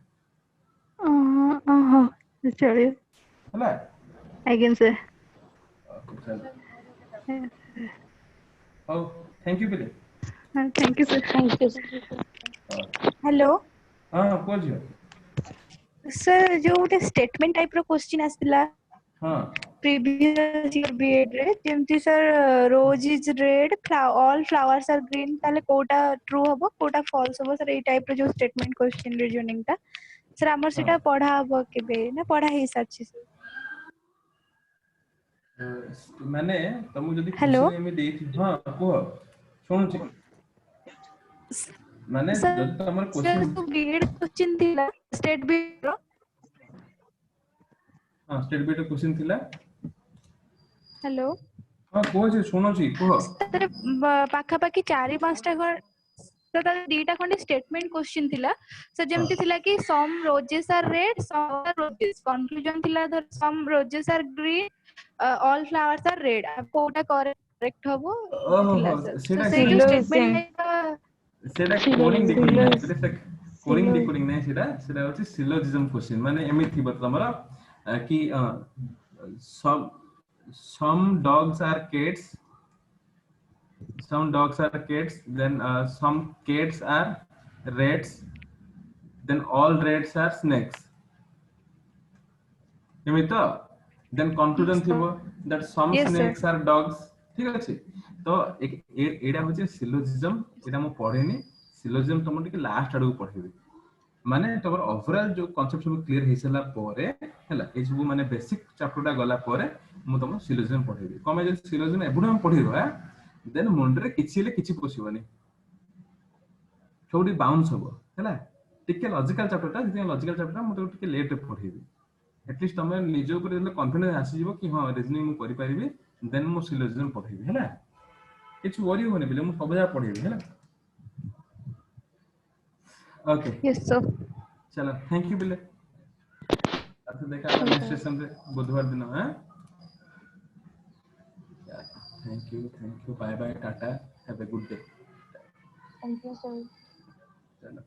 हां चलिए हला आज्ञा sir Oh, thank you, Billy. Thank you sir Thank you, sir. Hello हाँ, कुछ है। सर जो गोटे स्टेटमेंट टाइप रो क्वेश्चन आसिला हाँ, प्रीवियस ईयर बीएड रे जेमति sir rose is red all flowers are green ताले कोटा ट्रू हबो कोटा फॉल्स हबो सर ए टाइप रो जो स्टेटमेंट क्वेश्चन रीजनिंग ता सर हमर सेटा पढ़ा हबो केबे ना पढ़ा हे साची सर मैंने तुमको जदि Hello? क्वेश्चन में देई थी हाँ कुह सुन छी मैंने सर जदि तमर सर क्वेश्चन जो बीएड क्वेश्चन थिला स्टेट बीएड रो हाँ स्टेट बीट क्वेश्चन थिला हेलो हाँ कुह छी सुनो छी कुह सर पाखा पाखी 4-5टा घर तो तार दीटा खंडे स्टेटमेंट क्वेश्चन थिला सर जेमति थिला कि some roses are red some are roses conclusion थिला some roses are green all flowers are red कोटा करेक्ट हबो थिला सर सेटा से जो स्टेटमेंट सेटा कोडिंग डिकोडिंग नहीं सेटा कोडिंग डिकोडिंग नहीं सेटा होची सिलोजिज्म क्वेश्चन माने एमित थिबो तमरा कि some dogs are cats then some cats are rats then all rats are snakes एमित then conclusion थिबो that some Yes, sir. snakes are dogs ठीक अछि तो एडा होचे सिलोजिज्म एडा मो पढेनी सिलोजिज्म तुम टिके लास्ट आडू पढेबी माने तमर ओवरऑल जो कांसेप्ट सब क्लियर हेसला परे हला ए सब माने बेसिक चैप्टरटा गला परे मु तुम सिलोजिज्म पढेबी कमे जे सिलोजिज्म एबुडा हम पढिबा देन मुंडरे किछिले किछि पोसिबनी थोड़ी बाउंस होबो हला टिके लॉजिकल चैप्टरटा जे लॉजिकल चैप्टर मु तो टिके लेट पढेबी एटलीस्ट तमे निज ऊपर जे कॉन्फिडेंस आसी जीवो कि हां रीजनिंग मु करि परिबी देन मु सिलोजिज्म पढेबी हला किछ वरी होने बिले मु सब जा पढेबी हला ओके यस सर चलो थैंक यू बिले अच्छा देखा नेक्स्ट सेशन रे बुधवार दिन हां thank you bye bye tata have a good day thank you sir चलो